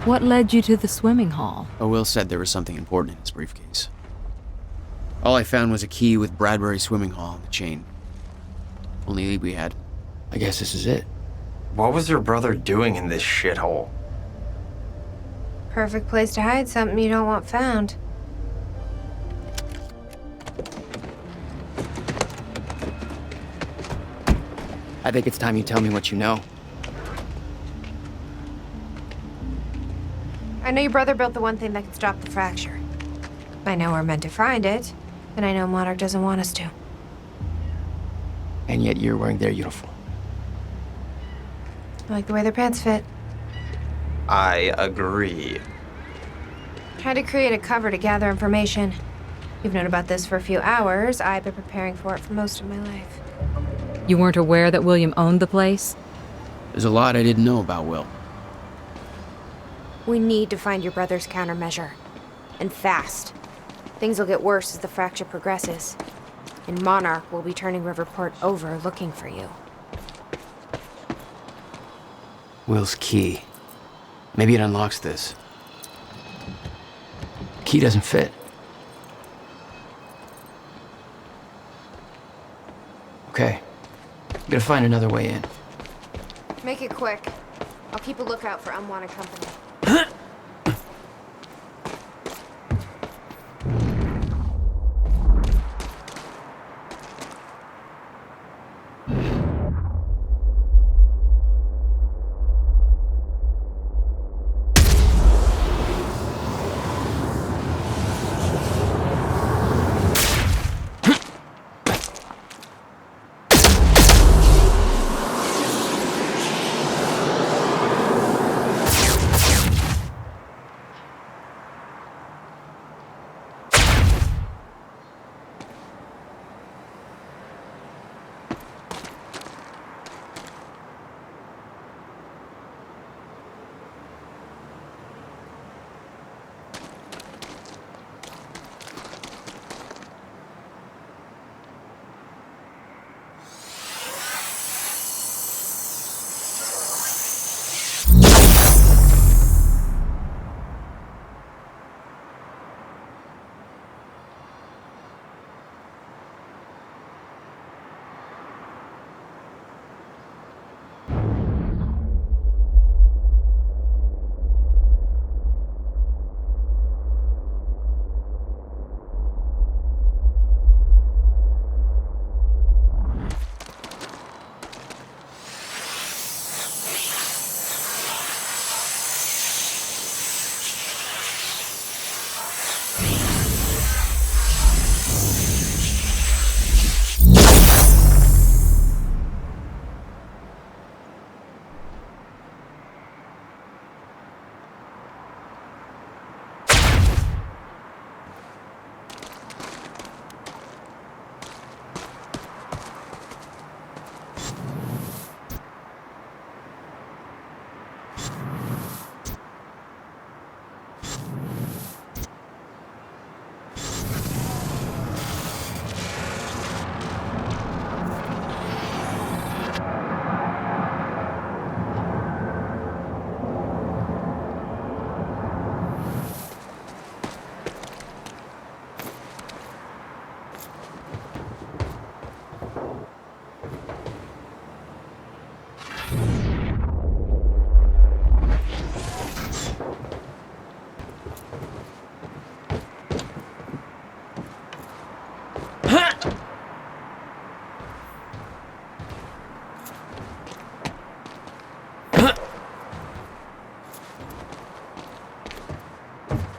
What led you to the swimming hall? Oh, Will said there was something important in his briefcase. All I found was a key with Bradbury Swimming Hall on the chain. Only lead we had. I guess this is it. What was your brother doing in this shithole? Perfect place to hide something you don't want found. I think it's time you tell me what you know. I know your brother built the one thing that could stop the fracture. I know we're meant to find it, and I know Monarch doesn't want us to. And yet you're wearing their uniform. I like the way their pants fit. I agree. Tried to create a cover to gather information. You've known about this for a few hours. I've been preparing for it for most of my life. You weren't aware that William owned the place? There's a lot I didn't know about Will. We need to find your brother's countermeasure. And fast. Things will get worse as the fracture progresses. And Monarch will be turning Riverport over looking for you. Will's key. Maybe it unlocks this. Key doesn't fit. Okay. Gotta find another way in. Make it quick. I'll keep a lookout for unwanted company.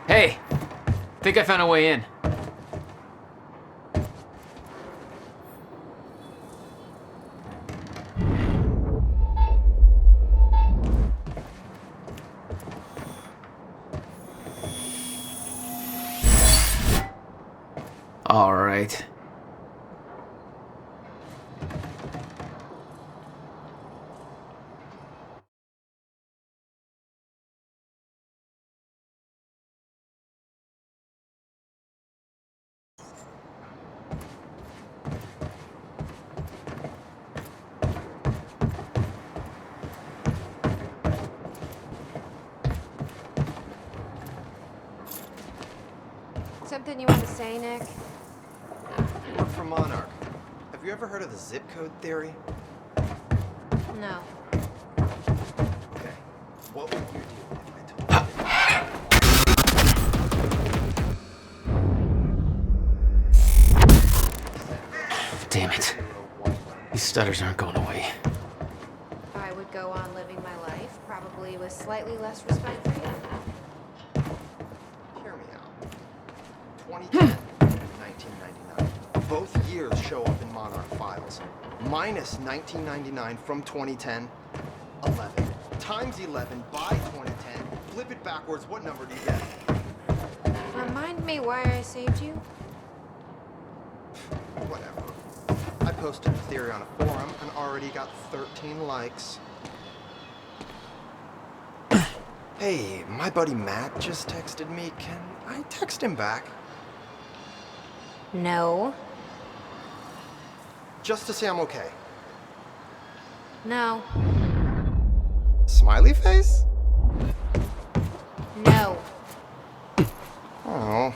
Hey! Think I found a way in. All right. Something you want to say, Nick? You work for Monarch. Have you ever heard of the zip code theory? No. Okay. What would you do if I told Damn it. These stutters aren't going away. I would go on living my life, probably with slightly less respect for you. Hear me out. 2010 and 1999. Both years show up in Monarch files. Minus 1999 from 2010, 11. Times 11 by 2010. Flip it backwards, what number do you get? Remind me why I saved you? Whatever. I posted the theory on a forum and already got 13 likes. Hey, my buddy Matt just texted me. Can I text him back? No. Just to say I'm okay. No. Smiley face? No. Oh.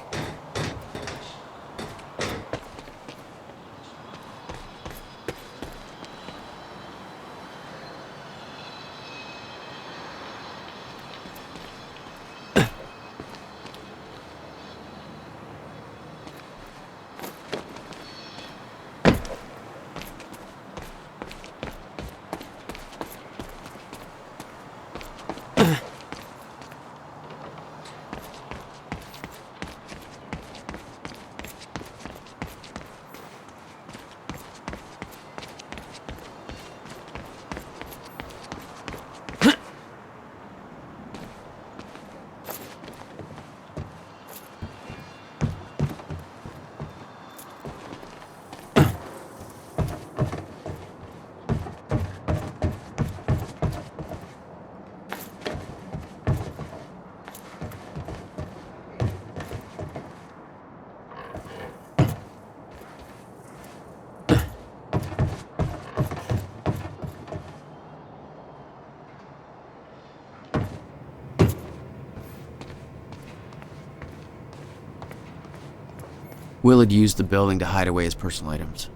Will had used the building to hide away his personal items.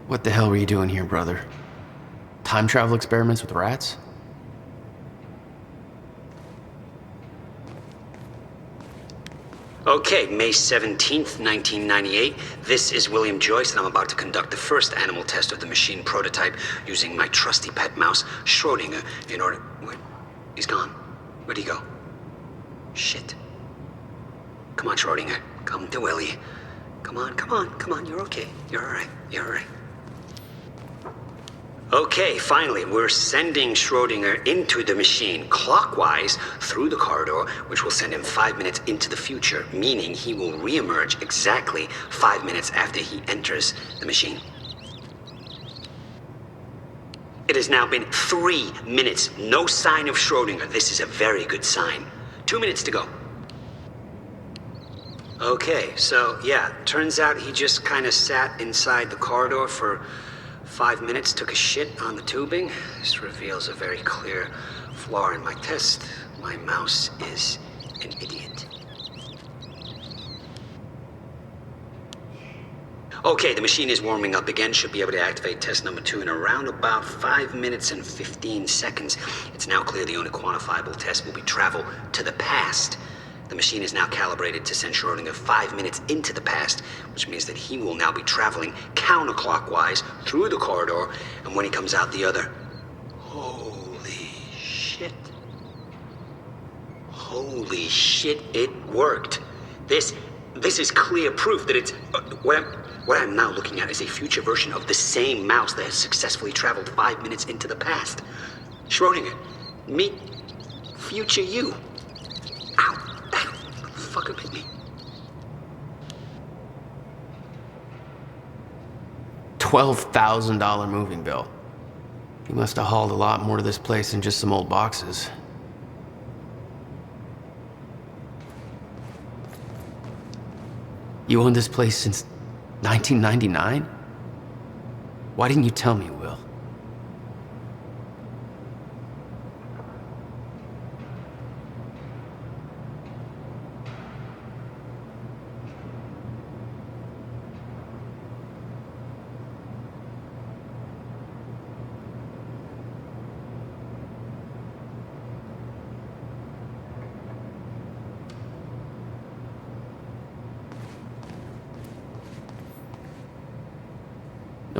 What the hell were you doing here, brother? Time travel experiments with rats? Okay, May 17th, 1998. This is William Joyce, and I'm about to conduct the first animal test of the machine prototype using my trusty pet mouse, Schrodinger, in order... Where? He's gone. Where'd he go? Shit. Come on, Schrodinger. Come to Willie. Come on, you're okay. You're alright. Okay, finally, we're sending Schrodinger into the machine clockwise through the corridor, which will send him 5 minutes into the future, meaning he will reemerge exactly 5 minutes after he enters the machine. It has now been 3 minutes, no sign of Schrodinger. This is a very good sign. 2 minutes to go. Okay, so yeah, turns out he just kind of sat inside the corridor for 5 minutes, took a shit on the tubing. This reveals a very clear flaw in my test. My mouse is an idiot. Okay, the machine is warming up again. Should be able to activate test number 2 in around about 5 minutes and 15 seconds. It's now clear the only quantifiable test will be travel to the past. The machine is now calibrated to send Schrodinger 5 minutes into the past, which means that he will now be traveling counterclockwise through the corridor, and when he comes out the other... Holy shit. Holy shit, it worked. This is clear proof that it's... What I'm now looking at is a future version of the same mouse that has successfully traveled 5 minutes into the past. Schrodinger, meet future you. Ow. Fucker bit me. $12,000 moving bill. He must have hauled a lot more to this place than just some old boxes. You owned this place since 1999? Why didn't you tell me, Will?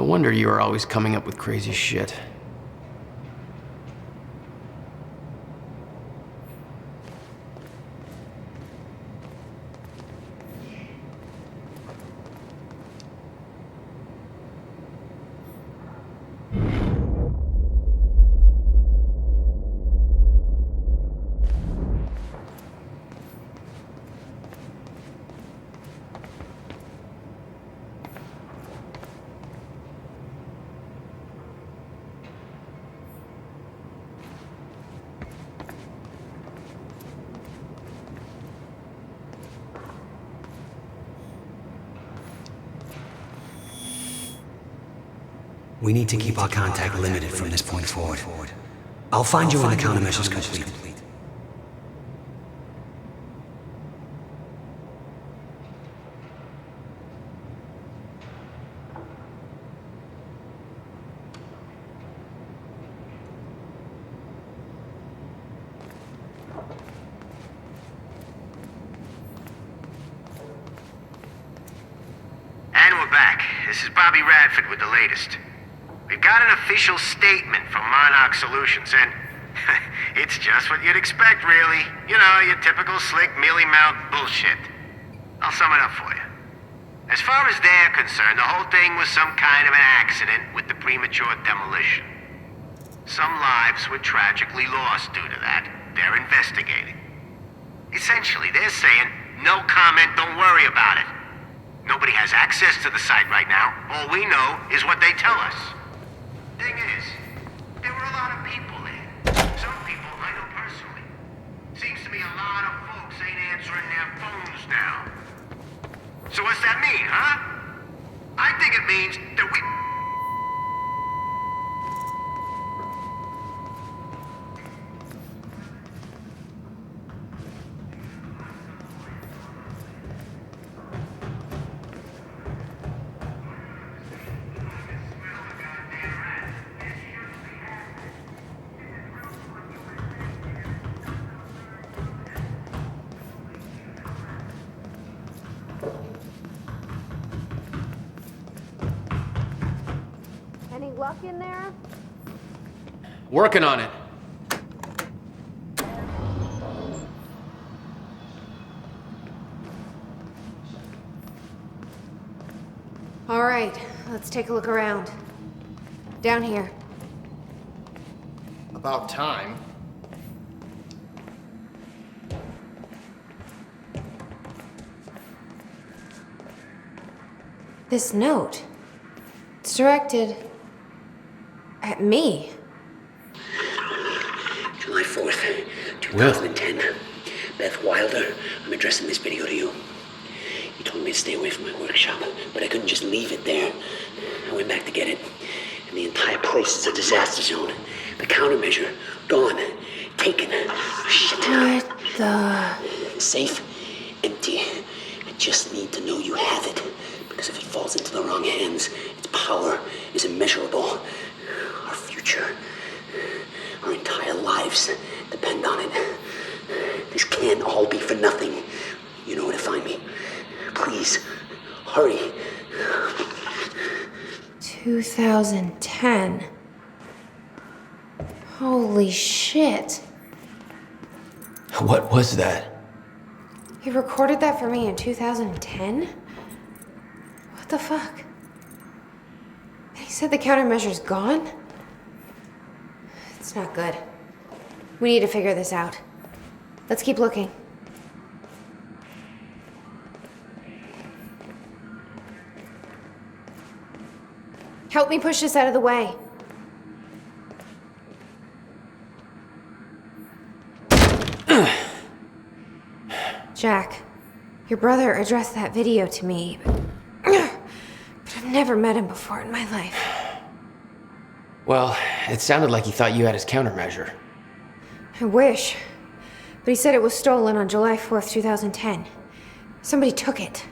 wonder you were always coming up with crazy shit. We need to keep our contact limited from this point forward. I'll find you when the countermeasure's complete. And we're back. This is Bobby Radford with the latest. We've got an official statement from Monarch Solutions, and it's just what you'd expect, really. You know, your typical slick, mealy-mouthed bullshit. I'll sum it up for you. As far as they're concerned, the whole thing was some kind of an accident with the premature demolition. Some lives were tragically lost due to that. They're investigating. Essentially, they're saying, no comment, don't worry about it. Nobody has access to the site right now. All we know is what they tell us. Thing is, there were a lot of people there. Some people I know personally. Seems to me a lot of folks ain't answering their phones now. So what's that mean, huh? I think it means that we... Any luck in there? Working on it. All right, let's take a look around. Down here. About time. This note. It's directed at me. July 4th, 2010. Beth Wilder, I'm addressing this video to you. You told me to stay away from my workshop, but I couldn't just leave it there. I went back to get it, and the entire place is a disaster zone. The countermeasure, gone, taken. Shit. What the... Safe, empty. I just need to know you have it, because if it falls into the wrong hands, its power is immeasurable. Our future, our entire lives depend on it. This can't all be for nothing. You know where to find me. Please, hurry. 2010. Holy shit. What was that? He recorded that for me in 2010? What the fuck? And he said the countermeasure's gone? It's not good. We need to figure this out. Let's keep looking. Help me push this out of the way. Jack, your brother addressed that video to me, but I've never met him before in my life. Well, it sounded like he thought you had his countermeasure. I wish. But he said it was stolen on July 4th, 2010. Somebody took it.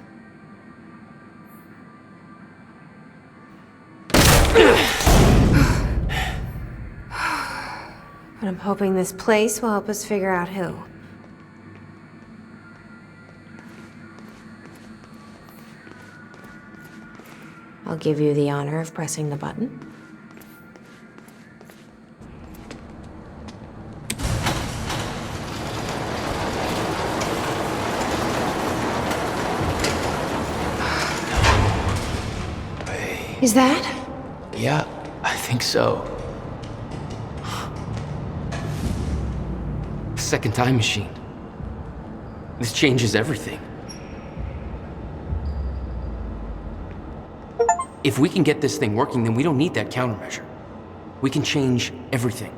But I'm hoping this place will help us figure out who. I'll give you the honor of pressing the button. Is that? Yeah, I think so. Second time machine. This changes everything. If we can get this thing working, then we don't need that countermeasure. We can change everything.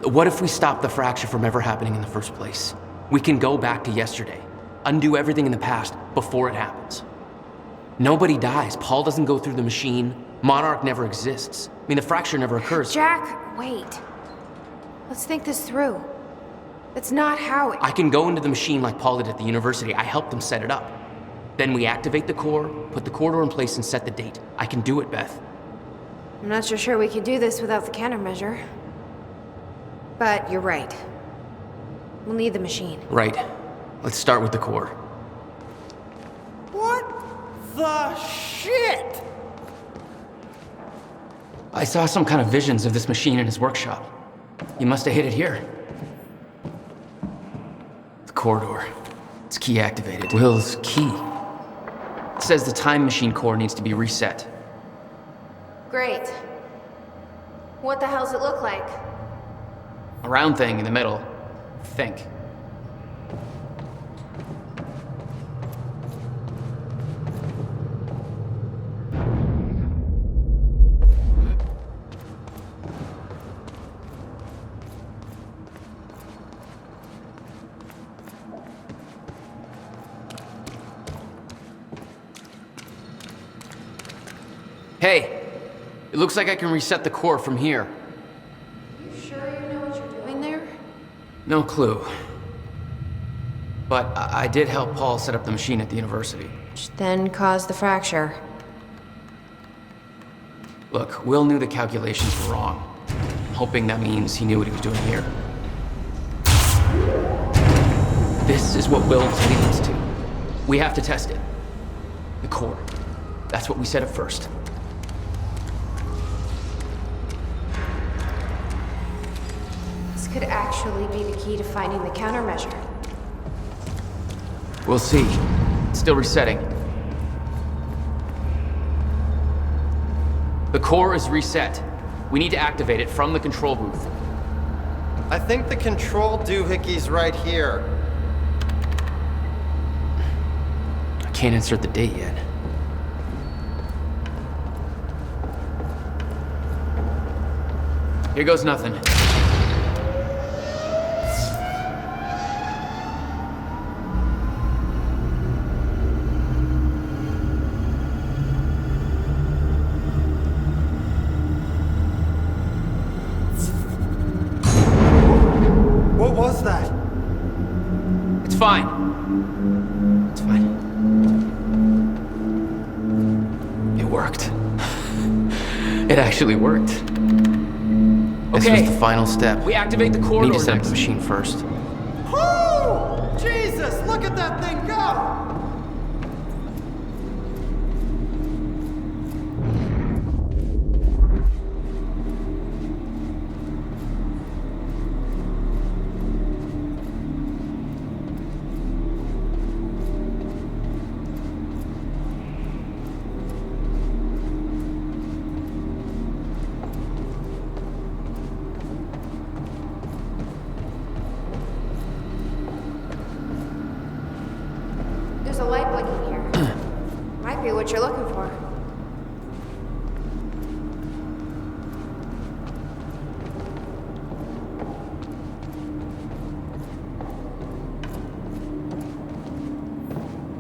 What if we stop the fracture from ever happening in the first place? We can go back to yesterday, undo everything in the past before it happens. Nobody dies. Paul doesn't go through the machine. Monarch never exists. I mean, the fracture never occurs. Jack, wait. Let's think this through. That's not how it... I can go into the machine like Paul did at the university. I helped them set it up. Then we activate the core, put the corridor in place, and set the date. I can do it, Beth. I'm not so sure we could do this without the countermeasure. But you're right. We'll need the machine. Right. Let's start with the core. What the shit? I saw some kind of visions of this machine in his workshop. He must have hid it here. The corridor. It's key activated. Will's key. It says the time machine core needs to be reset. Great. What the hell's it look like? A round thing in the middle. Think. Hey, it looks like I can reset the core from here. You sure you know what you're doing there? No clue. But I did help Paul set up the machine at the university. Which then caused the fracture. Look, Will knew the calculations were wrong. I'm hoping that means he knew what he was doing here. This is what Will was leading us to. We have to test it. The core. That's what we set up first. This could actually be the key to finding the countermeasure. We'll see. It's still resetting. The core is reset. We need to activate it from the control booth. I think the control doohickey's right here. I can't insert the date yet. Here goes nothing. What was that? It's fine. It's fine. It worked. It actually worked. This was the final step. We activate the corridor. Need to set up the machine first. Oh, Jesus, look at that thing go! There's a light blinking here. Might be what you're looking for.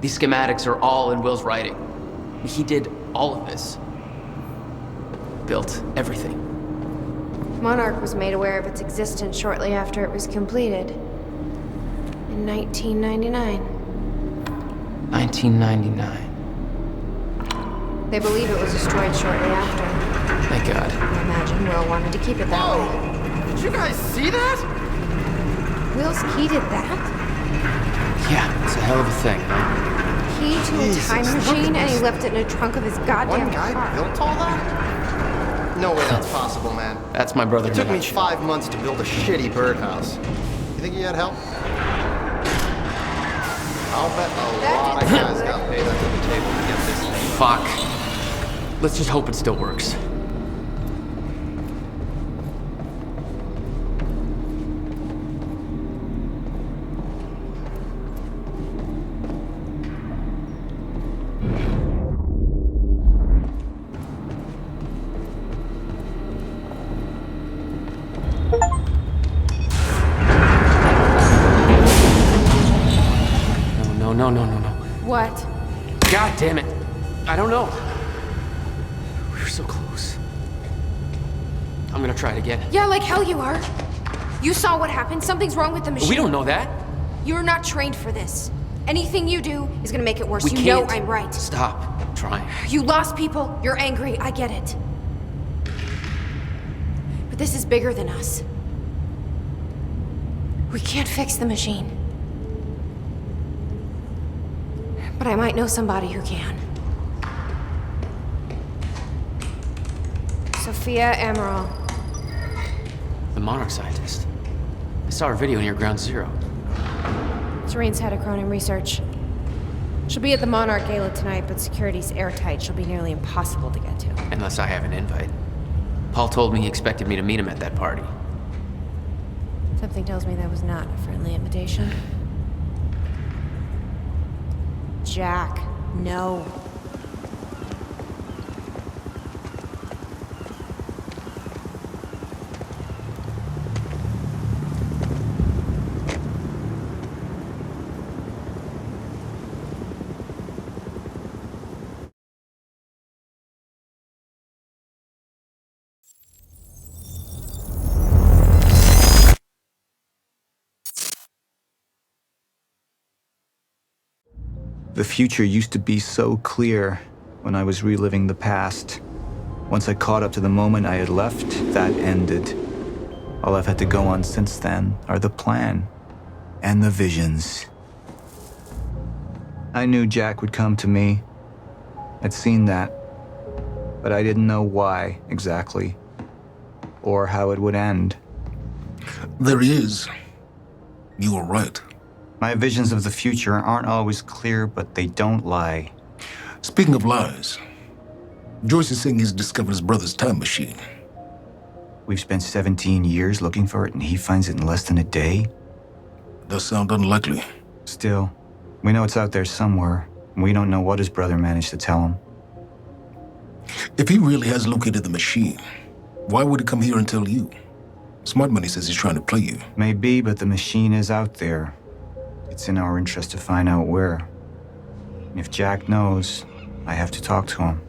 These schematics are all in Will's writing. He did all of this. Built everything. Monarch was made aware of its existence shortly after it was completed. In 1999. 1999. They believe it was destroyed shortly after. Thank God. I imagine Will wanted to keep it that way. Whoa! Did you guys see that? Will's key did that? Yeah, it's a hell of a thing, huh? key to a Jesus, time look at machine and he this. left it in a trunk of his goddamn One guy car. built all that? No way that's possible, man. That's my brother. It took me 5 months to build a shitty birdhouse. You think he had help? I'll bet a lot of guys got paid under the table to get this thing. Fuck. Let's just hope it still works. No. What? God damn it. I don't know. We were so close. I'm gonna try it again. Yeah, like hell you are. You saw what happened. Something's wrong with the machine. We don't know that. You're not trained for this. Anything you do is gonna make it worse. We You can't. know I'm right. Stop trying. You lost people. You're angry. I get it. But this is bigger than us. We can't fix the machine. But I might know somebody who can. Sophia Amaral. The Monarch scientist. I saw her video near Ground Zero. Serene's head of Cronin Research. She'll be at the Monarch Gala tonight, but security's airtight. She'll be nearly impossible to get to. Unless I have an invite. Paul told me he expected me to meet him at that party. Something tells me that was not a friendly invitation. Jack, no. The future used to be so clear when I was reliving the past. Once I caught up to the moment I had left, that ended. All I've had to go on since then are the plan and the visions. I knew Jack would come to me. I'd seen that, but I didn't know why exactly, or how it would end. There he is. You were right. My visions of the future aren't always clear, but they don't lie. Speaking of lies, Joyce is saying he's discovered his brother's time machine. We've spent 17 years looking for it, and he finds it in less than a day? Does sound unlikely. Still, we know it's out there somewhere, and we don't know what his brother managed to tell him. If he really has located the machine, why would he come here and tell you? Smart Money says he's trying to play you. Maybe, but the machine is out there. It's in our interest to find out where. And if Jack knows, I have to talk to him.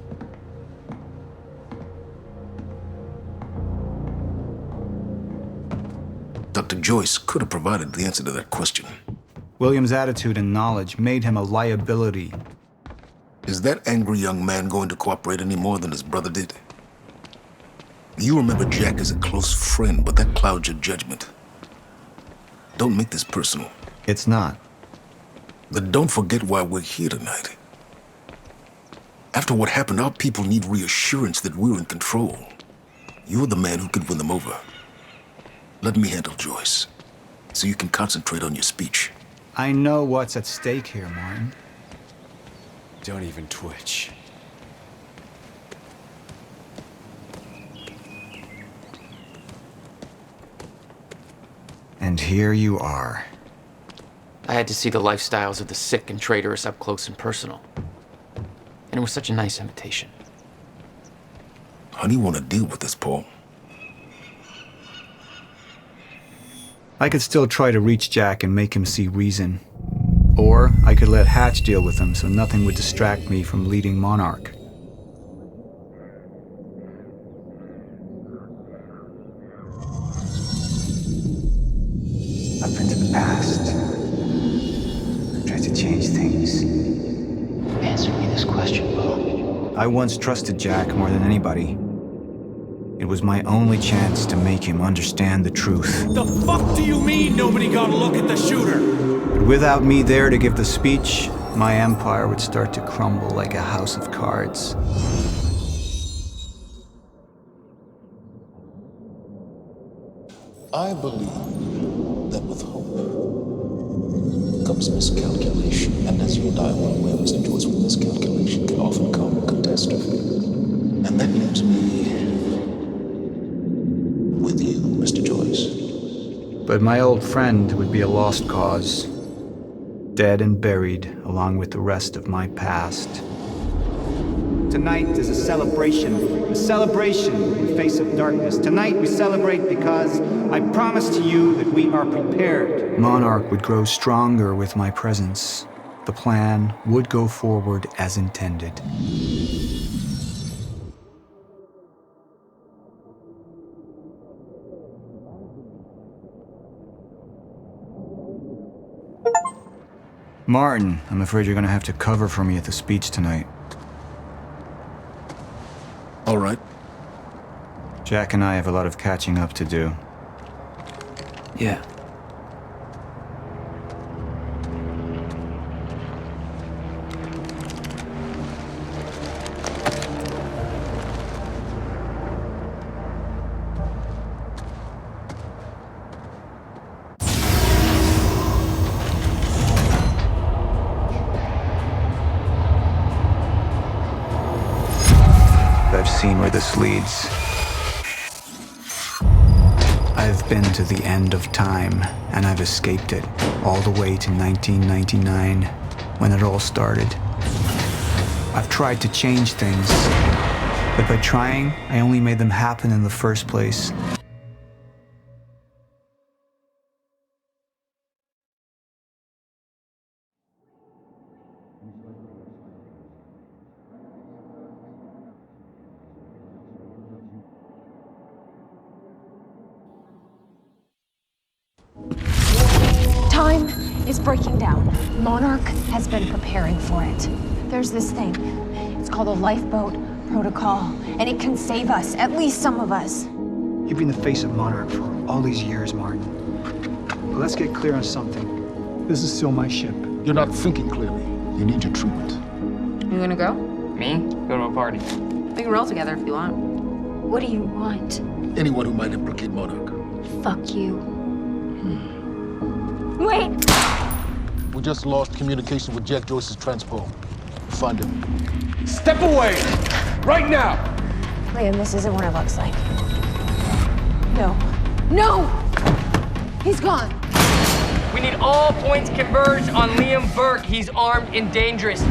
Dr. Joyce could have provided the answer to that question. William's attitude and knowledge made him a liability. Is that angry young man going to cooperate any more than his brother did? You remember Jack as a close friend, but that clouds your judgment. Don't make this personal. It's not. Then don't forget why we're here tonight. After what happened, our people need reassurance that we're in control. You're the man who could win them over. Let me handle Joyce, so you can concentrate on your speech. I know what's at stake here, Martin. Don't even twitch. And here you are. I had to see the lifestyles of the sick and traitorous up close and personal. And it was such a nice invitation. How do you want to deal with this, Paul? I could still try to reach Jack and make him see reason. Or I could let Hatch deal with him so nothing would distract me from leading Monarch. Up into the past. Tried to change things. Answer me this question, Paul. I once trusted Jack more than anybody. It was my only chance to make him understand the truth. The fuck do you mean nobody got a look at the shooter? But without me there to give the speech, my empire would start to crumble like a house of cards. I believe that with hope comes miscalculation. And as you and I are well aware, Mr. Joyce, with miscalculation can often come catastrophe. And that leaves me with you, Mr. Joyce. But my old friend would be a lost cause, dead and buried along with the rest of my past. Tonight is a celebration in the face of darkness. Tonight we celebrate because I promise to you that we are prepared. Monarch would grow stronger with my presence. The plan would go forward as intended. Martin, I'm afraid you're gonna have to cover for me at the speech tonight. All right. Jack and I have a lot of catching up to do. Yeah. I've seen where this leads. I've been to the end of time, and I've escaped it, all the way to 1999, when it all started. I've tried to change things, but by trying, I only made them happen in the first place. Time is breaking down. Monarch has been preparing for it. There's this thing. It's called a lifeboat protocol, and it can save us, at least some of us. You've been the face of Monarch for all these years, Martin. But let's get clear on something. This is still my ship. You're not thinking clearly. You need your treatment. You gonna go? Me? Go to a party. We can roll together if you want. What do you want? Anyone who might implicate Monarch. Fuck you. Wait! We just lost communication with Jack Joyce's transport. Find him. Step away! Right now! Liam, this isn't what it looks like. No. No! He's gone! We need all points converged on Liam Burke. He's armed and dangerous.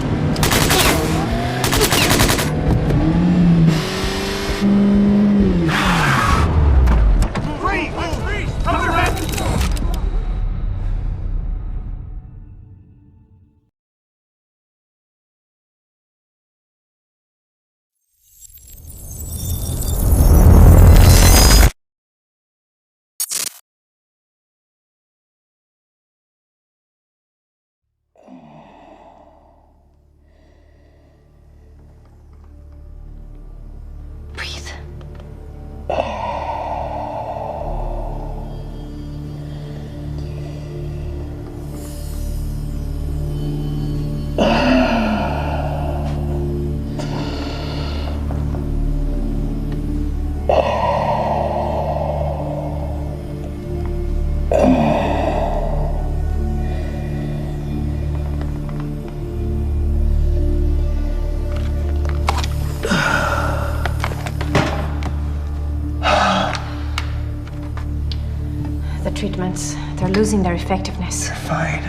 Treatments. They're losing their effectiveness. You're fine.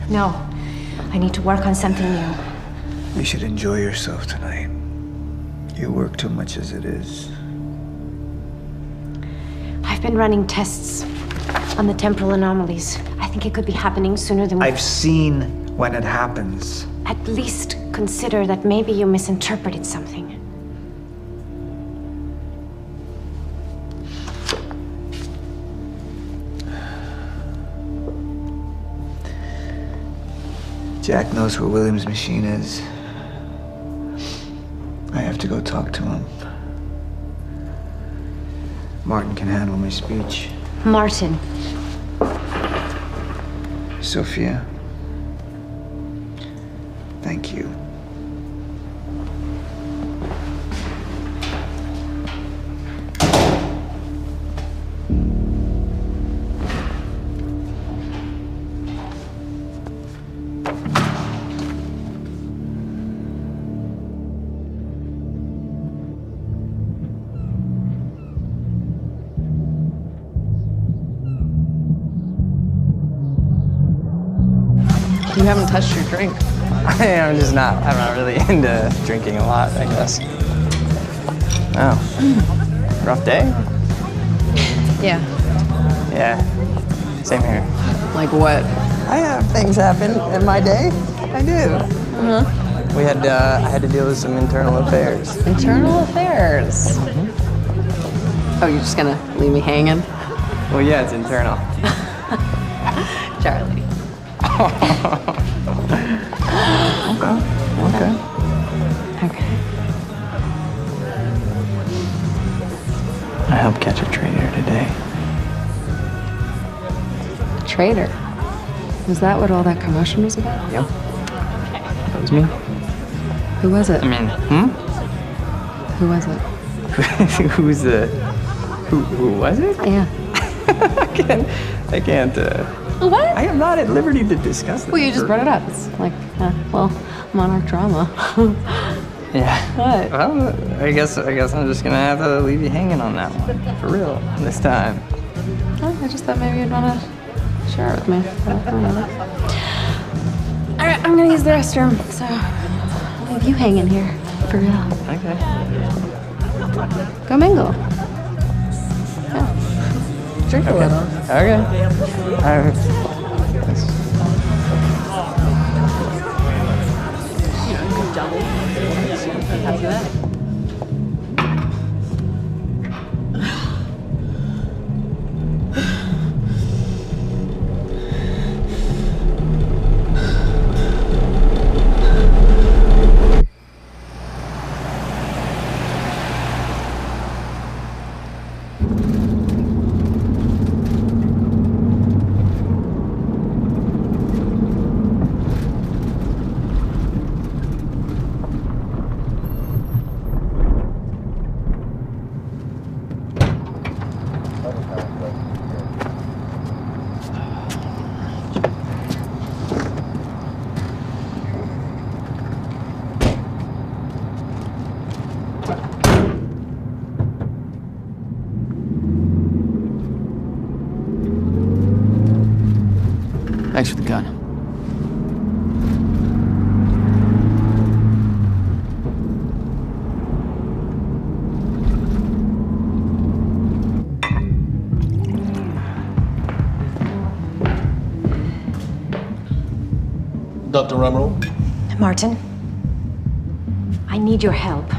No. I need to work on something new. You should enjoy yourself tonight. You work too much as it is. I've been running tests on the temporal anomalies. I think it could be happening sooner than we... I've seen when it happens. At least consider that maybe you misinterpreted something. Jack knows where William's machine is. I have to go talk to him. Martin can handle my speech. Martin. Sophia. Thank you. You haven't touched your drink. I'm not really into drinking a lot, I guess. Oh. Rough day? Yeah. Yeah. Same here. Like what? I have things happen in my day. I do. Uh-huh. I had to deal with some internal affairs. Internal affairs? Oh, you're just gonna leave me hanging? Well, yeah, it's internal. Charlie. Okay. I helped catch a traitor today. Traitor? Was that what all that commotion was about? Yep. That was me. Who was it? I mean, Who was it? Who was it? Yeah. I can't, What? I am not at liberty to discuss this. Well, you just brought it up. It's like, Monarch drama. Yeah. What? Well, I guess I'm just gonna have to leave you hanging on that one. For real, this time. Oh, I just thought maybe you'd want to share it with me. All right, I'm gonna use the restroom, so I'll leave you hanging here. For real. Okay. Go mingle. Yeah. Drink a little. Okay. All right. How's that? Thanks for the gun. Dr. Emerald? Martin, I need your help.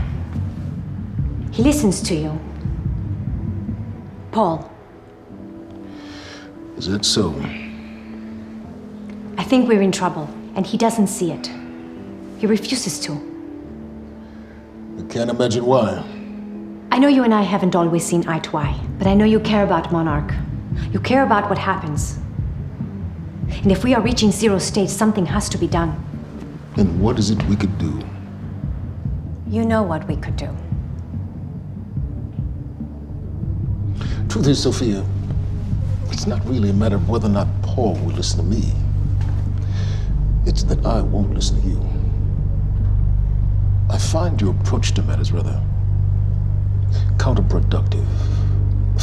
He listens to you. Paul. Is that so? I think we're in trouble, and he doesn't see it. He refuses to. I can't imagine why. I know you and I haven't always seen eye to eye, but I know you care about Monarch. You care about what happens. And if we are reaching zero state, something has to be done. And what is it we could do? You know what we could do. Truth is, Sophia, it's not really a matter of whether or not Paul will listen to me. It's that I won't listen to you. I find your approach to matters rather counterproductive.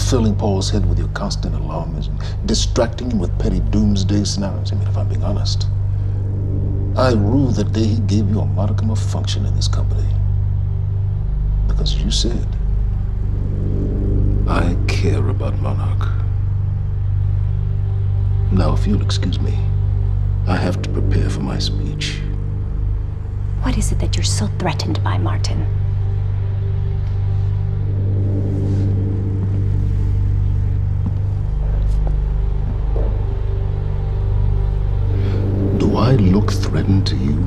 Filling Paul's head with your constant alarmism, distracting him with petty doomsday scenarios. I mean, if I'm being honest, I rue the day he gave you a modicum of function in this company. Because you said, I care about Monarch. Now, if you'll excuse me, I have to prepare for my speech. What is it that you're so threatened by, Martin? Do I look threatened to you?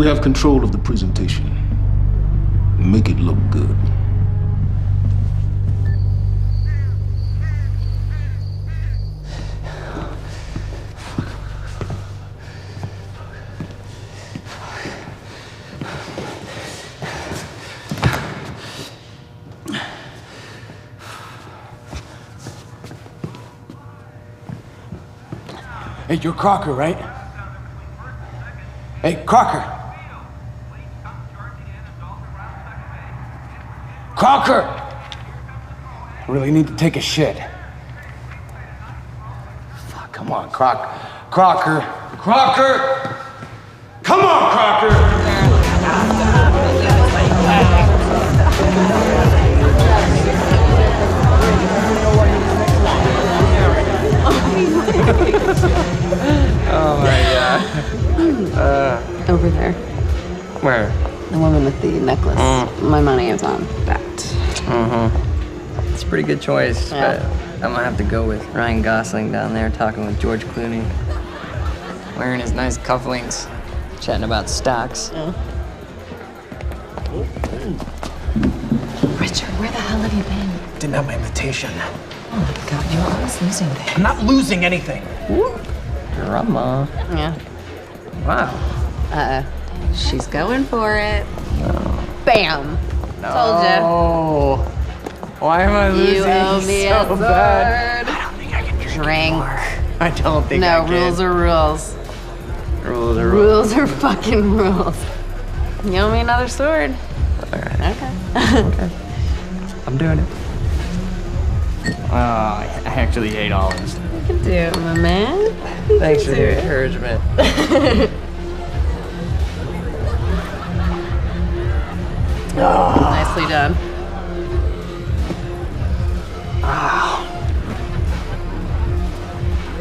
We have control of the presentation. Make it look good. Hey, you're Crocker, right? Hey, Crocker! Crocker! I really need to take a shit. Fuck, come on, Crocker. Crocker! Come on, Crocker! Oh my god. Over there. Where? The woman with the necklace. My money is on that. It's a pretty good choice, Yeah. but I'm gonna have to go with Ryan Gosling down there talking with George Clooney. Wearing his nice cufflinks, chatting about stocks. Richard, where the hell have you been? Didn't have my invitation. Oh my god, you're always losing things. I'm not losing anything. Drama. Yeah. Wow. She's going for it. Bam! No. Told ya. Oh. Why am I losing You owe me so a sword. bad? I don't think I can drink Drink. I don't think I No, can. rules are rules. Rules are rules. Rules are fucking rules. You owe me another sword. Alright. Okay. I'm doing it. Oh, I actually hate olives. You can do it, my man. Thanks for the encouragement. Nicely done.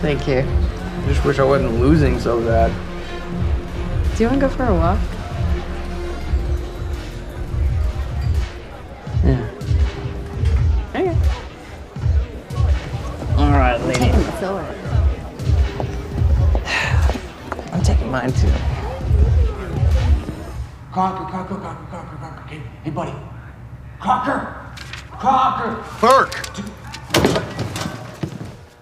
Thank you. Just wish I wasn't losing so bad. Do you want to go for a walk? Yeah. Okay. All right, lady. Taking the sword. I'm taking mine too. Crocker. Hey, buddy. Crocker! Burke!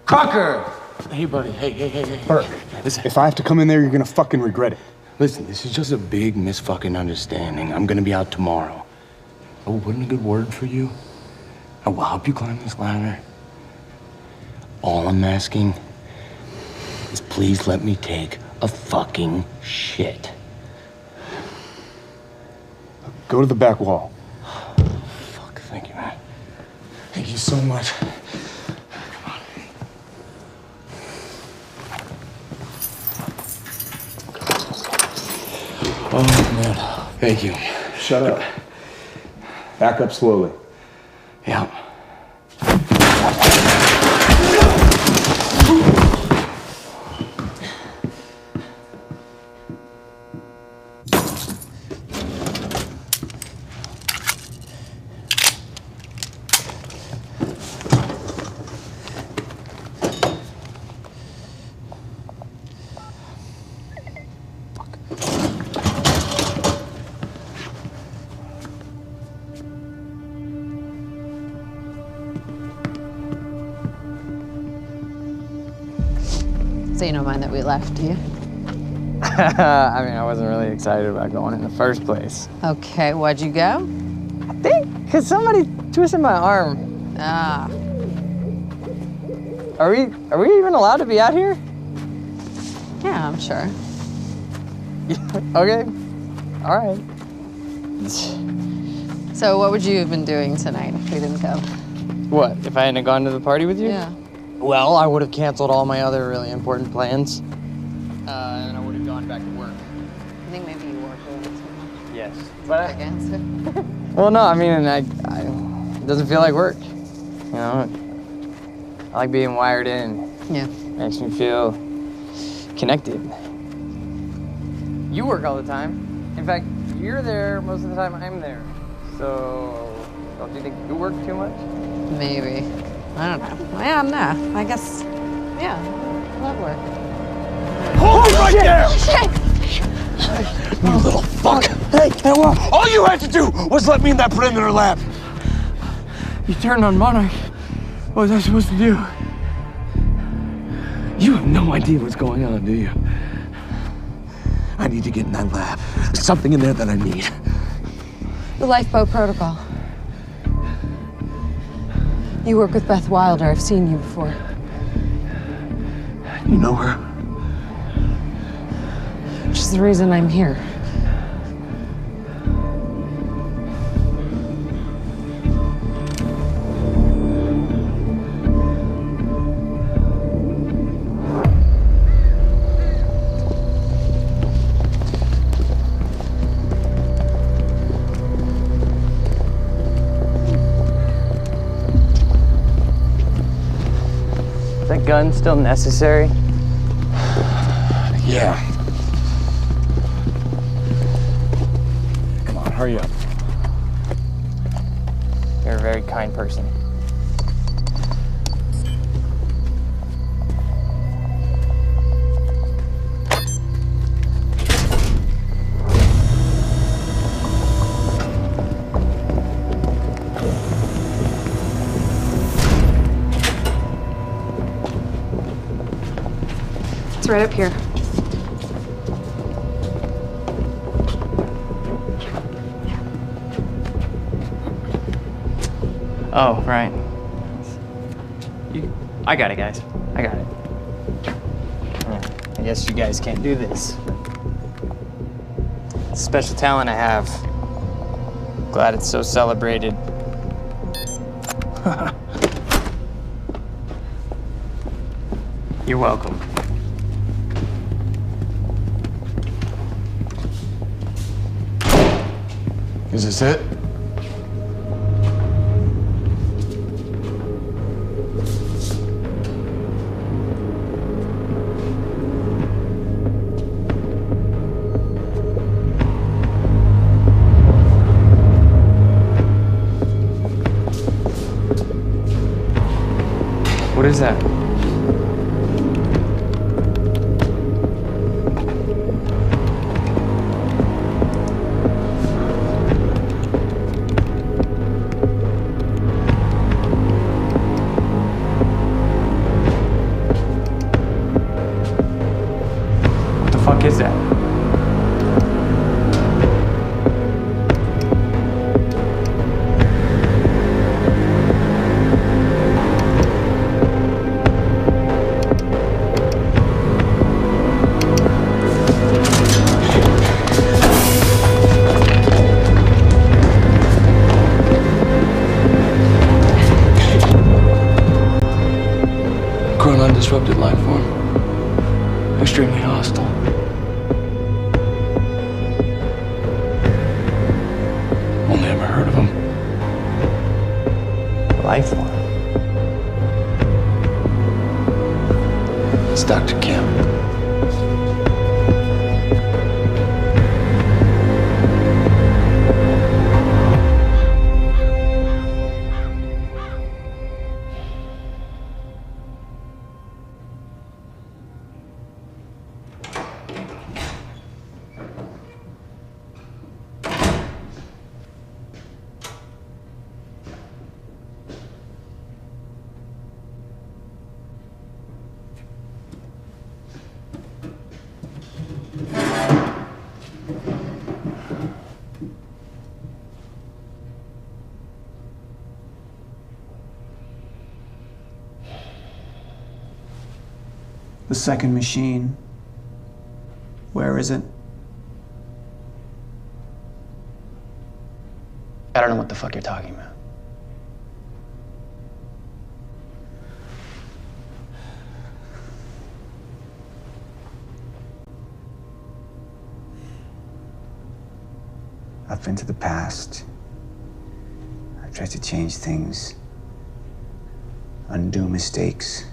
Crocker! Hey, buddy. Hey. Burke, listen, if I have to come in there, you're gonna fucking regret it. Listen, this is just a big misfucking understanding. I'm gonna be out tomorrow. Oh, put in a good word for you. I will help you climb this ladder. All I'm asking is please let me take a fucking shit. Go to the back wall. Fuck, thank you, man. Thank you so much. Oh, man. Thank you. Shut up. Back up slowly. Yeah. So you don't mind that we left, do you? I mean, I wasn't really excited about going in the first place. Okay, why'd you go? I think because somebody twisted my arm. Ah. Are we even allowed to be out here? Yeah, I'm sure. Okay. All right. So what would you have been doing tonight if we didn't go? What, if I hadn't gone to the party with you? Yeah. Well, I would have canceled all my other really important plans. And I would have gone back to work. I think maybe you work a little too much. Yes. But Quick answer. well, no, I mean, it doesn't feel like work. You know, I like being wired in. Yeah. Makes me feel connected. You work all the time. In fact, you're there most of the time I'm there. So, don't you think you work too much? Maybe. I don't know. Yeah, no. I guess, yeah, love work. Hold it right there! Shit! You little fuck! Hey, what? All you had to do was let me in that perimeter lab. You turned on Monarch. What was I supposed to do? You have no idea what's going on, do you? I need to get in that lab. There's something in there that I need. The lifeboat protocol. You work with Beth Wilder. I've seen you before. You know her? Which is the reason I'm here. Is that gun still necessary? Yeah. Come on, hurry up. You're a very kind person. It's right up here. Oh, right. I got it, guys. I got it. I guess you guys can't do this. It's a special talent I have. Glad it's so celebrated. You're welcome. Is this it? What is that? What the fuck is that? Chronon disrupted life form. Extremely hostile. Only ever heard of him. Life form. It's Dr. Kim. The second machine. Where is it? I don't know what the fuck you're talking about. I've been to the past. I've tried to change things, undo mistakes,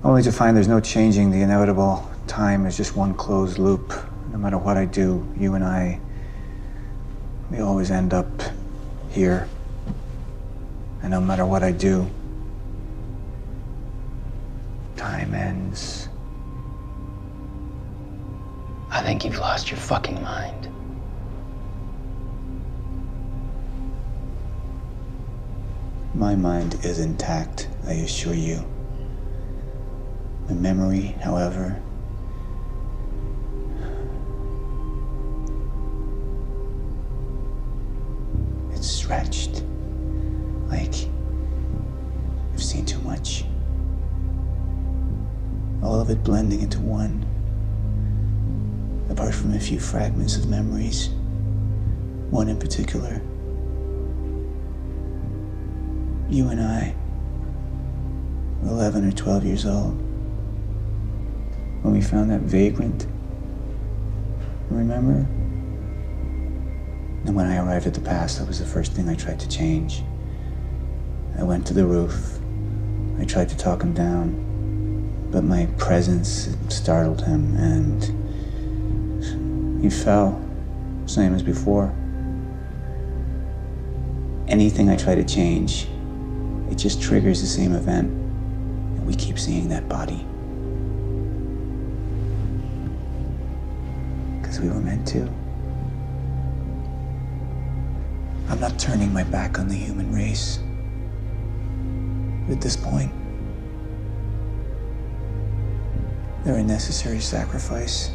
only to find there's no changing the inevitable. Time is just one closed loop. No matter what I do, you and I, we always end up here. And no matter what I do, time ends. I think you've lost your fucking mind. My mind is intact, I assure you. My memory, however, it's stretched. Like I've seen too much. All of it blending into one. Apart from a few fragments of memories. One in particular. You and I were 11 or 12 years old when we found that vagrant. Remember? And when I arrived at the past, that was the first thing I tried to change. I went to the roof. I tried to talk him down, but my presence startled him, and he fell, same as before. Anything I try to change, it just triggers the same event, and we keep seeing that body. Because we were meant to. I'm not turning my back on the human race. But at this point, they're a necessary sacrifice.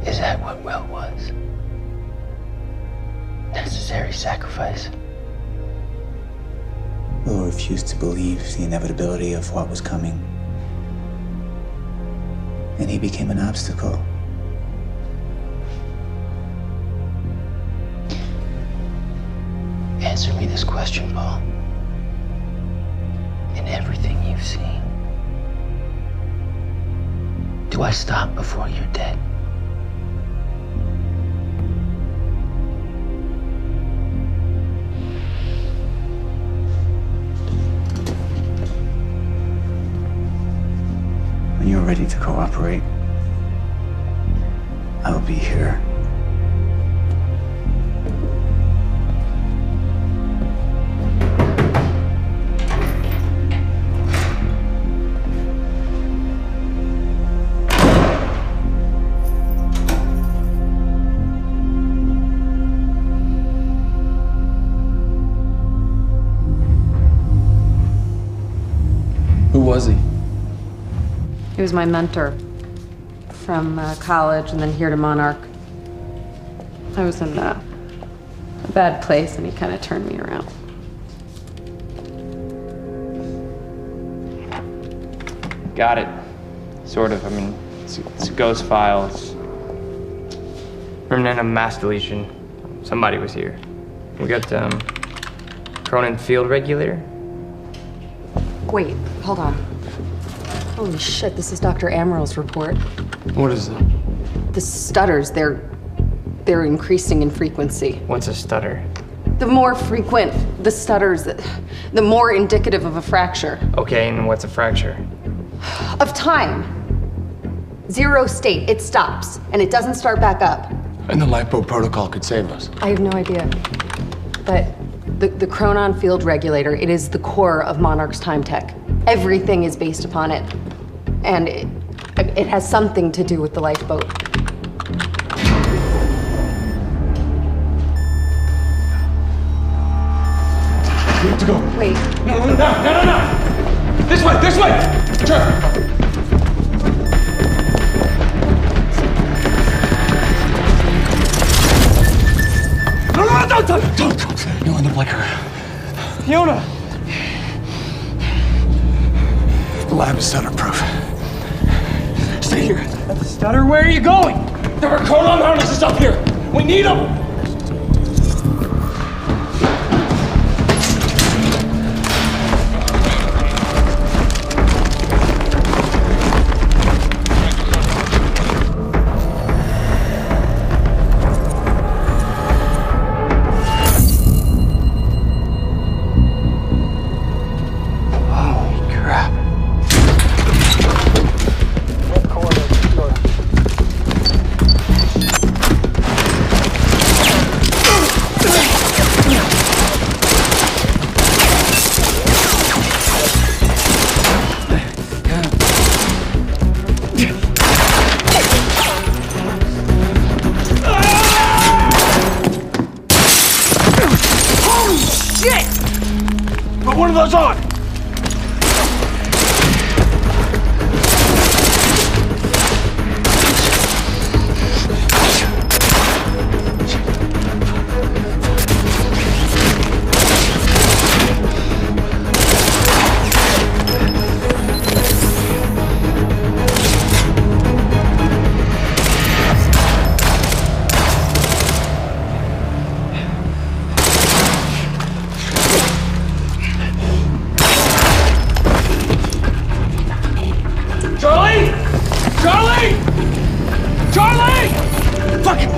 Is that what Will was? Necessary sacrifice? Will refused to believe the inevitability of what was coming. And he became an obstacle. Answer me this question, Paul. In everything you've seen, do I stop before you're dead? When you're ready to cooperate, I will be here. Who was he? He was my mentor. From college and then here to Monarch. I was in a bad place and he kind of turned me around. Got it. Sort of. I mean, it's a ghost file. It's remnant of mass deletion. Somebody was here. We got Cronin Field Regulator. Wait, hold on. Holy shit, this is Dr. Amaril's report. What is it? The stutters, they're increasing in frequency. What's a stutter? The more frequent the stutters, the more indicative of a fracture. Okay, and what's a fracture? Of time. Zero state, it stops, and it doesn't start back up. And the Lifeboat Protocol could save us. I have no idea. But the Cronin Field Regulator, it is the core of Monarch's time tech. Everything is based upon it. And it has something to do with the lifeboat. We have to go. Wait. No. This way! Turn! No, don't! You'll end up like her. Fiona! The lab is stutter-proof. Stay here. Stutter, where are you going? There are Cronin harnesses up here. We need them. shit! Put one of those on! Charlie! Charlie! Charlie! Fuck it!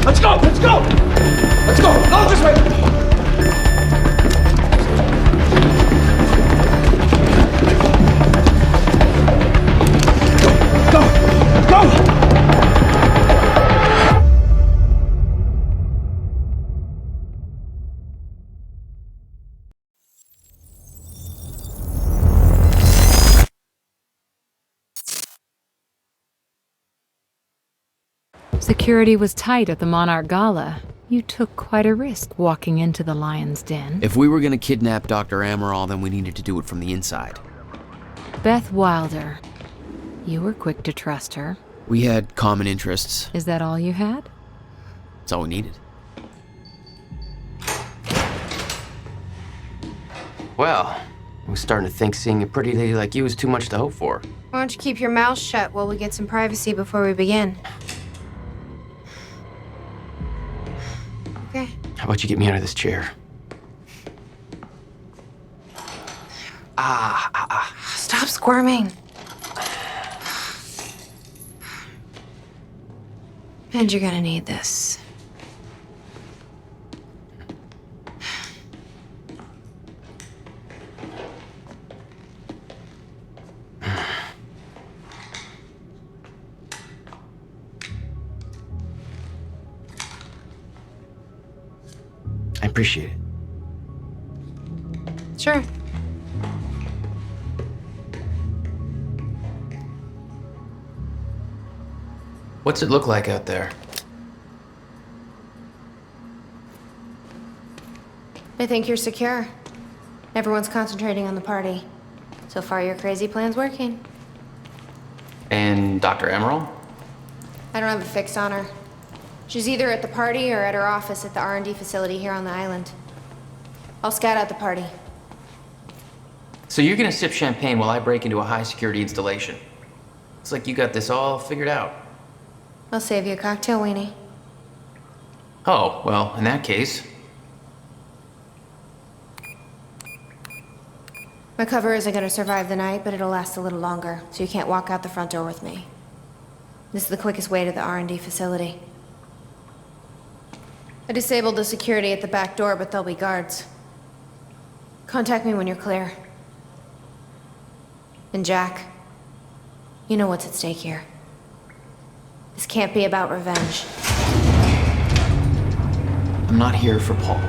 Let's go! Let's go! Let's go! No, this way! Go! Go! Security was tight at the Monarch Gala. You took quite a risk walking into the Lion's Den. If we were gonna kidnap Dr. Amaral, then we needed to do it from the inside. Beth Wilder. You were quick to trust her. We had common interests. Is that all you had? That's all we needed. Well, I was starting to think seeing a pretty lady like you was too much to hope for. Why don't you keep your mouth shut while we get some privacy before we begin? Okay. How about you get me out of this chair? Stop squirming. And you're gonna need this. I appreciate it. Sure. What's it look like out there? I think you're secure. Everyone's concentrating on the party. So far, your crazy plan's working. And Dr. Amaral? I don't have a fix on her. She's either at the party or at her office at the R&D facility here on the island. I'll scout out the party. So you're gonna sip champagne while I break into a high-security installation. It's like you got this all figured out. I'll save you a cocktail, weenie. Oh, well, in that case... My cover isn't gonna survive the night, but it'll last a little longer, so you can't walk out the front door with me. This is the quickest way to the R&D facility. I disabled the security at the back door, but there'll be guards. Contact me when you're clear. And Jack, you know what's at stake here. This can't be about revenge. I'm not here for Paul.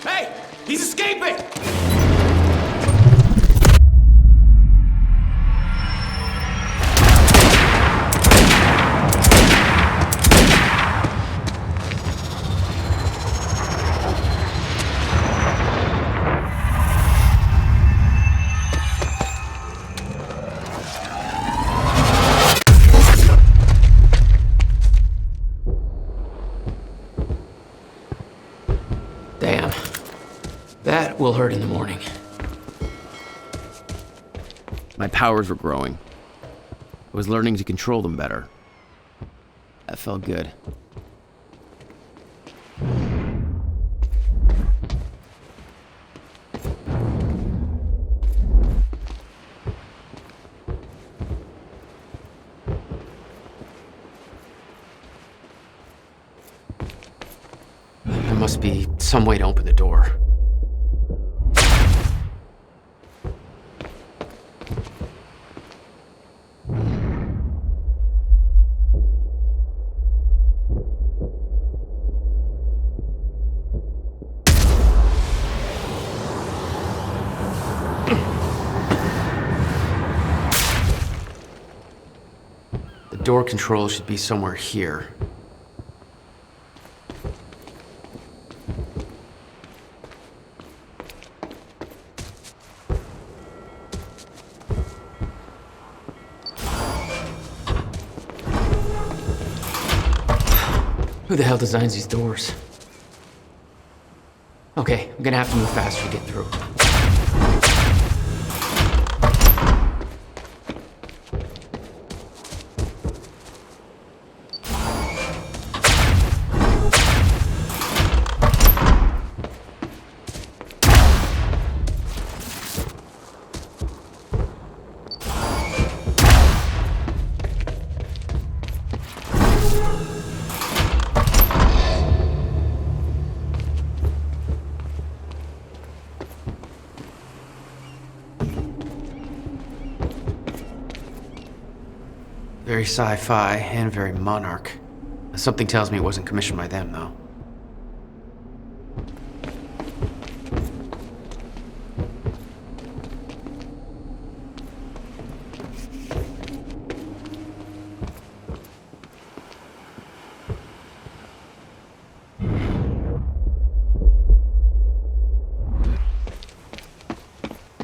Hey! He's escaping! Damn. That will hurt in the morning. My powers were growing. I was learning to control them better. That felt good. There must be some way to open the door. door control should be somewhere here. Who the hell designs these doors? Okay, I'm gonna have to move faster to get through. Very sci-fi and very Monarch. Something tells me it wasn't commissioned by them, though.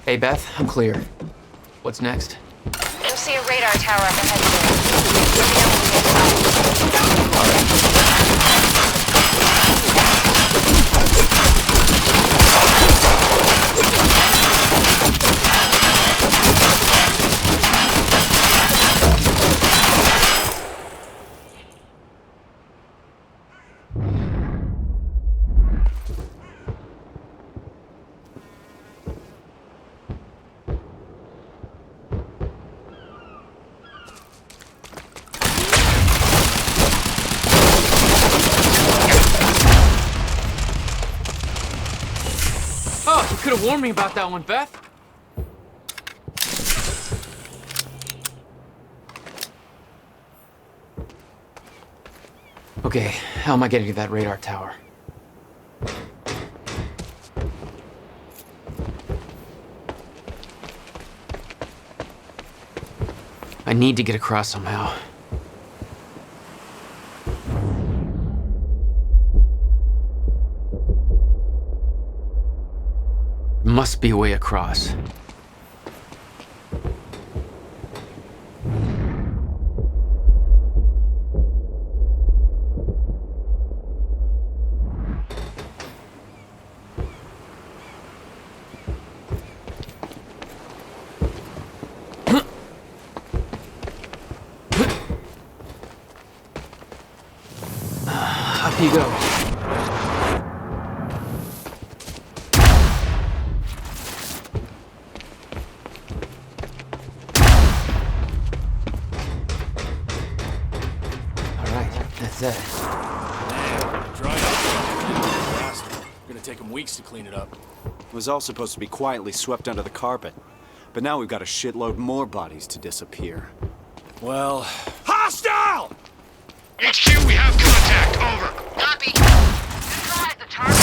Hey, Beth, I'm clear. What's next? You'll see a radar tower up ahead of you. Let me know when you get inside. Oh, you could have warned me about that one, Beth. Okay, how am I getting to that radar tower? I need to get across somehow. Must be a way across. Up you go. That's it. Dried up. Gonna take them weeks to clean it up. It was all supposed to be quietly swept under the carpet. But now we've got a shitload more bodies to disappear. Well... Hostile! HQ, we have contact. Over. Copy. Inside the target.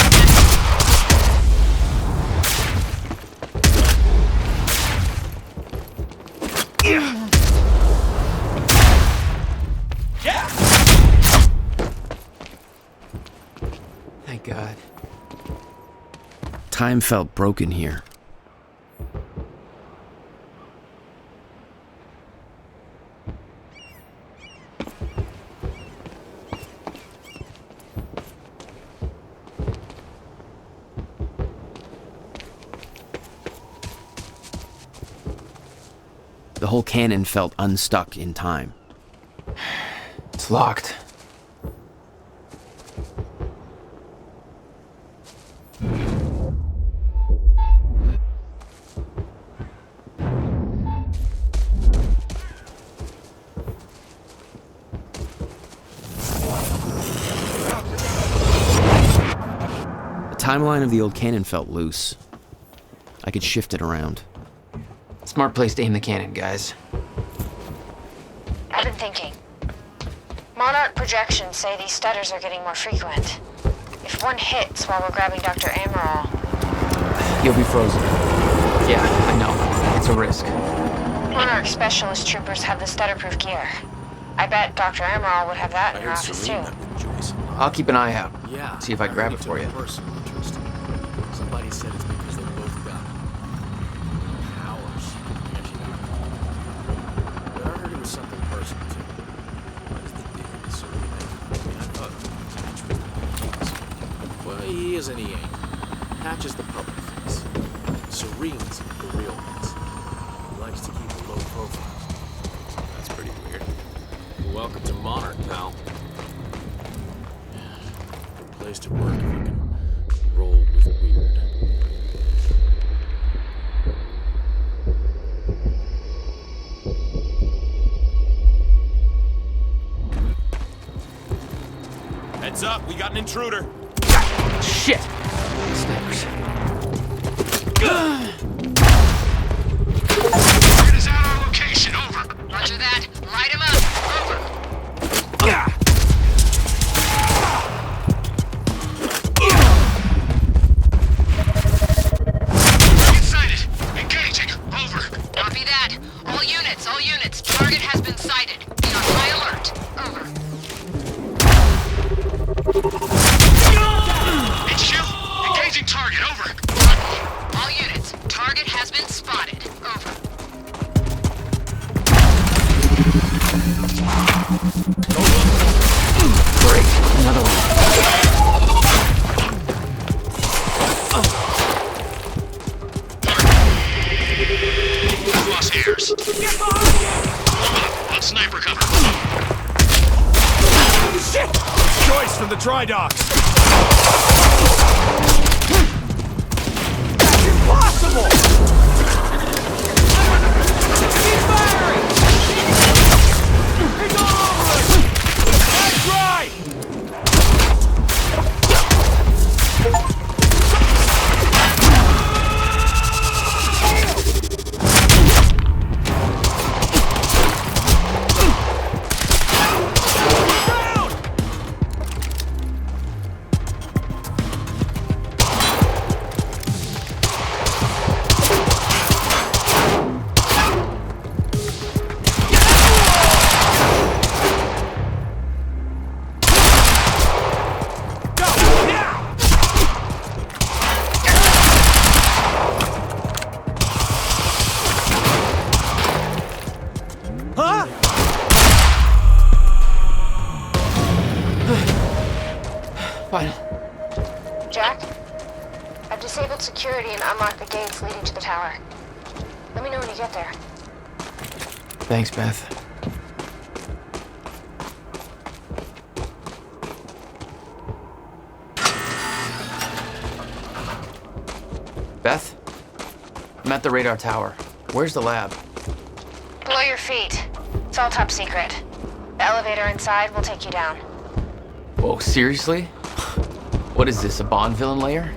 Thank God. Time felt broken here. The whole cannon felt unstuck in time. It's locked. The timeline of the old cannon felt loose. I could shift it around. Smart place to aim the cannon, guys. I've been thinking. Monarch projections say these stutters are getting more frequent. If one hits while we're grabbing Dr. Amaral... You'll be frozen. Yeah, I know. It's a risk. Monarch specialist troopers have the stutter-proof gear. I bet Dr. Amaral would have that I in her heard office Serene too. met with Joyce. I'll keep an eye out. Yeah. See if I grab it for you. Personal interest. Somebody said it's because they both got powers. Yeah, she got it. But I heard it was something personal too. What is the deal with Serene? I mean, I thought Hatch was the case. Well, he is and he ain't. Hatch is the public face. Serene's the real face. He likes to keep a low profile. That's pretty weird. Welcome to Monarch, pal. Good place to work if you can roll with weird. Heads up, we got an intruder. Shit! Snipers. Target is at our location, over. Roger that. Light him up. Over. Target sighted. Engaging, over. Copy that. All units. Target has been sighted. Be on high alert. Over. HQ, engaging target, over. All units. Target has been spotted. Over. Great. Another one. Crosshairs. On sniper cover. Shit! Joyce from the dry docks. That's impossible! Keep firing! He's all over us! That's right! Fine. Jack, I've disabled security and unlocked the gates leading to the tower. Let me know when you get there. Thanks, Beth. Beth? I'm at the radar tower. Where's the lab? Below your feet. It's all top secret. The elevator inside will take you down. Whoa, seriously? What is this, a Bond villain lair?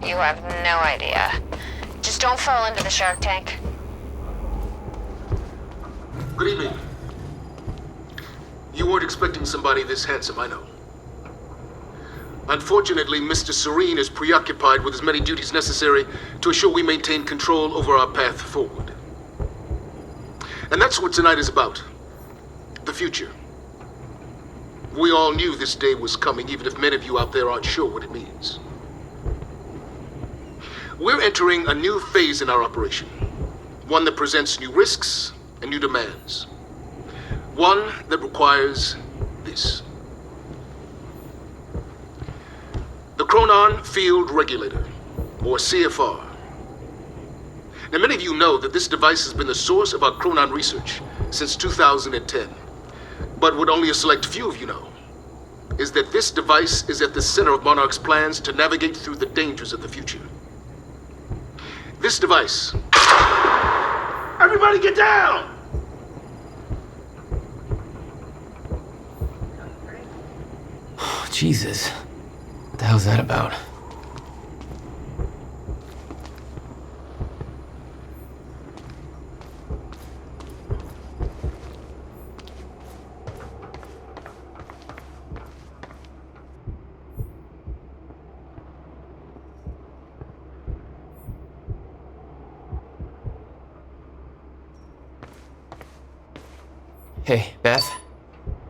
You have no idea. Just don't fall into the shark tank. Good evening. You weren't expecting somebody this handsome, I know. Unfortunately, Mr. Serene is preoccupied with as many duties necessary to assure we maintain control over our path forward. And that's what tonight is about. The future. We all knew this day was coming, even if many of you out there aren't sure what it means. We're entering a new phase in our operation. One that presents new risks and new demands. One that requires this. The Chronon Field Regulator, or CFR. Now, many of you know that this device has been the source of our Chronon research since 2010. But what only a select few of you know is that this device is at the center of Monarch's plans to navigate through the dangers of the future. This device... Everybody get down! Jesus. What the hell's that about? Hey, Beth.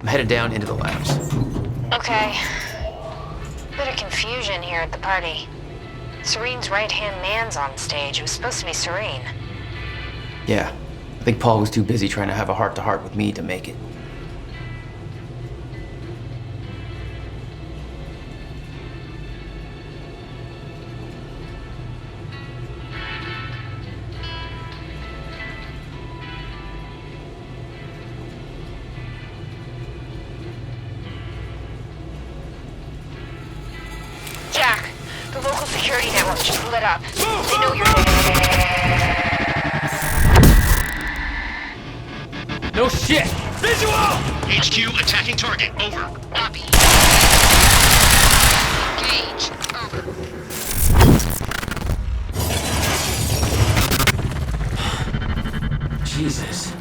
I'm headed down into the labs. Okay. Bit of confusion here at the party. Serene's right-hand man's on stage. It was supposed to be Serene. Yeah. I think Paul was too busy trying to have a heart-to-heart with me to make it. Jack, the local security network just lit up. They know you're there. No shit! Visual! HQ attacking target. Over. Copy. Engage. Over. Jesus.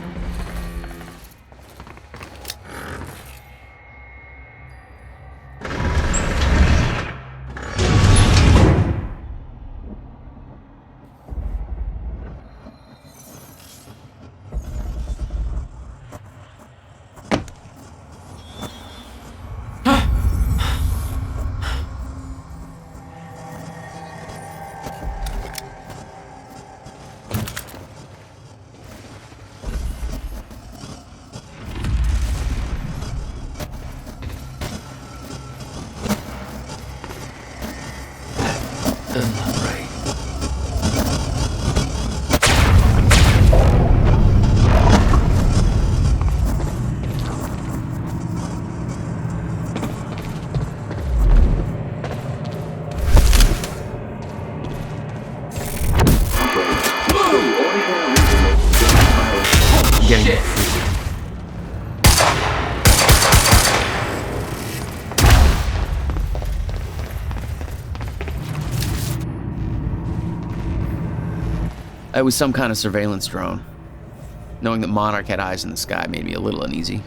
Doesn't look right. Getting it. It was some kind of surveillance drone. Knowing that Monarch had eyes in the sky made me a little uneasy.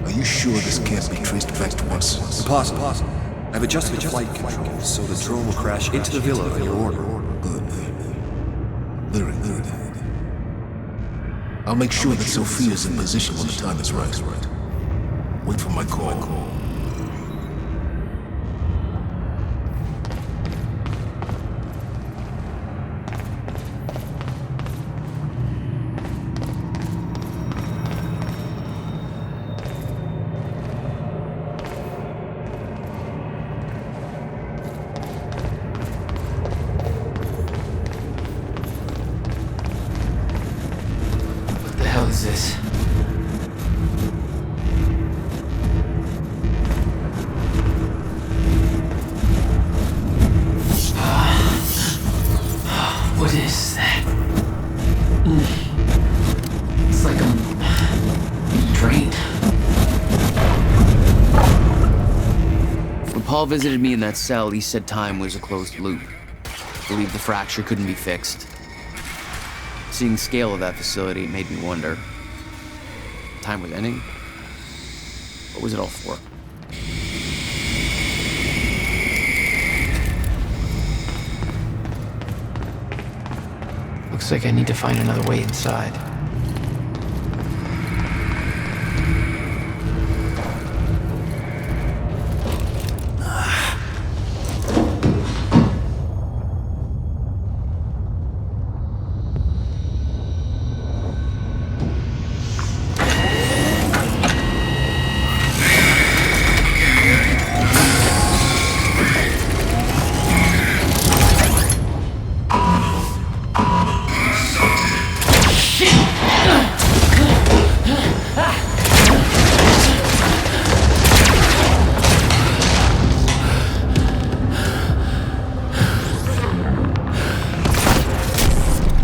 Are you sure this can't be traced back to us? Impossible. I've adjusted the flight controls so the drone will crash into the villa at your order. Good. Very good. I'll make sure that Sophia's in position when the time is right. Wait for my call. What the hell is this? What is that? It's like I'm drained. When Paul visited me in that cell, he said time was a closed loop. Believed the fracture couldn't be fixed. Seeing the scale of that facility, it made me wonder. Time was ending? What was it all for? Looks like I need to find another way inside.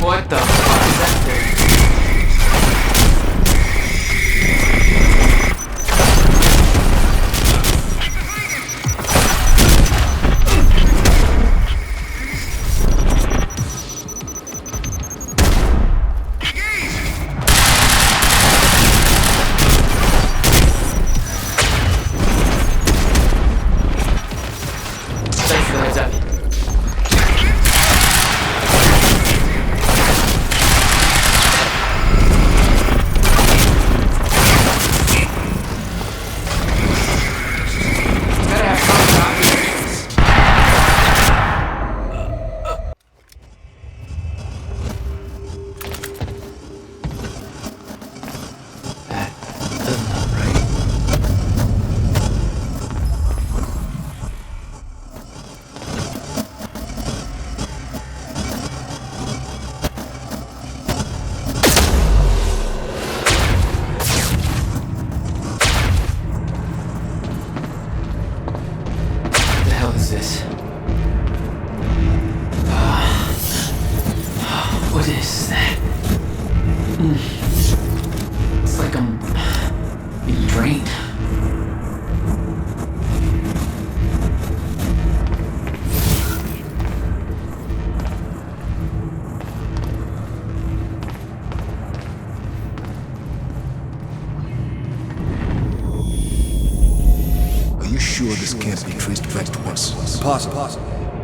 What the fuck is that thing? has to be traced back to us. Possible.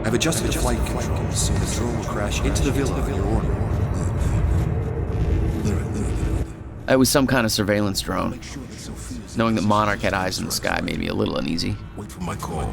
I've adjusted the flight controls so the drone will crash into the villa in your order. It was some kind of surveillance drone. Knowing that Monarch had eyes in the sky made me a little uneasy. Wait for my call.